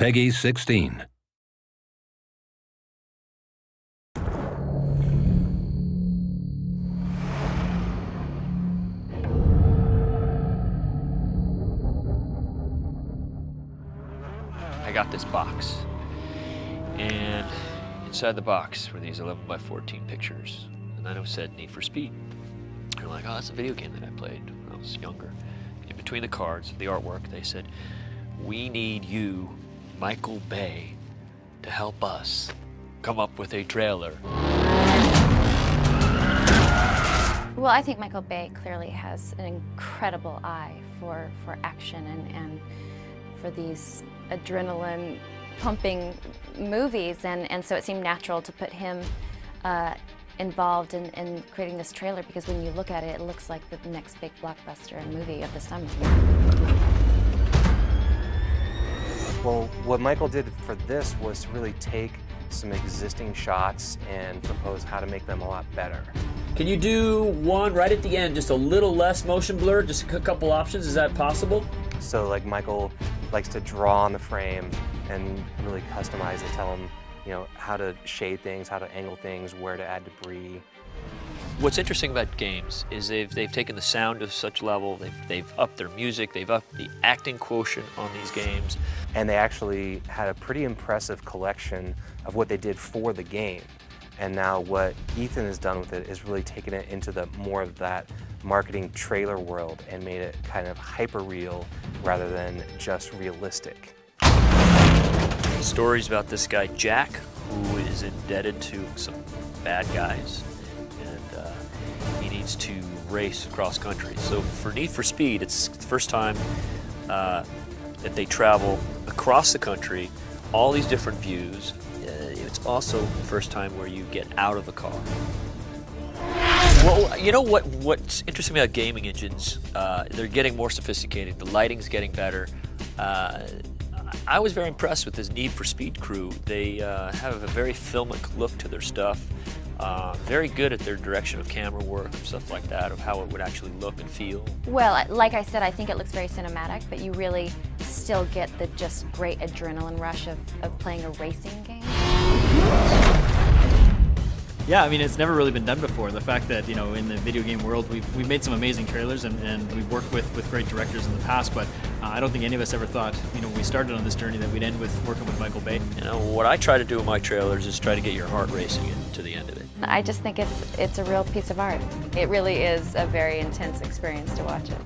Peggy 16. I got this box, and inside the box were these 11 by 14 pictures, and then it said Need for Speed. They're like, oh, that's a video game that I played when I was younger. In between the cards, the artwork, they said, we need you, Michael Bay, to help us come up with a trailer. Well, I think Michael Bay clearly has an incredible eye for action and for these adrenaline-pumping movies, and so it seemed natural to put him involved in creating this trailer, because when you look at it, it looks like the next big blockbuster movie of the summer. Well, what Michael did for this was to really take some existing shots and propose how to make them a lot better. Can you do one right at the end, just a little less motion blur, just a couple options? Is that possible? So like Michael likes to draw on the frame and really customize it, tell him, you know, how to shade things, how to angle things, where to add debris. What's interesting about games is they've taken the sound to such a level, they've upped their music, they've upped the acting quotient on these games. And they actually had a pretty impressive collection of what they did for the game. And now what Ethan has done with it is really taken it into the more of that marketing trailer world and made it kind of hyper-real rather than just realistic. Stories about this guy, Jack, who is indebted to some bad guys, and he needs to race across country. So for Need for Speed, it's the first time that they travel across the country, all these different views. It's also the first time where you get out of the car. Well, you know what's interesting about gaming engines? They're getting more sophisticated. The lighting's getting better. I was very impressed with this Need for Speed crew. They have a very filmic look to their stuff. Very good at their direction of camera work and stuff like that, of how it would actually look and feel. Well, like I said, I think it looks very cinematic, but you really still get the just great adrenaline rush of playing a racing game. Yeah, I mean, it's never really been done before. The fact that, you know, in the video game world, we've made some amazing trailers and we've worked with great directors in the past, but I don't think any of us ever thought, you know, when we started on this journey that we'd end with working with Michael Bay. You know, what I try to do in my trailers is try to get your heart racing to the end of it. I just think it's a real piece of art. It really is a very intense experience to watch it.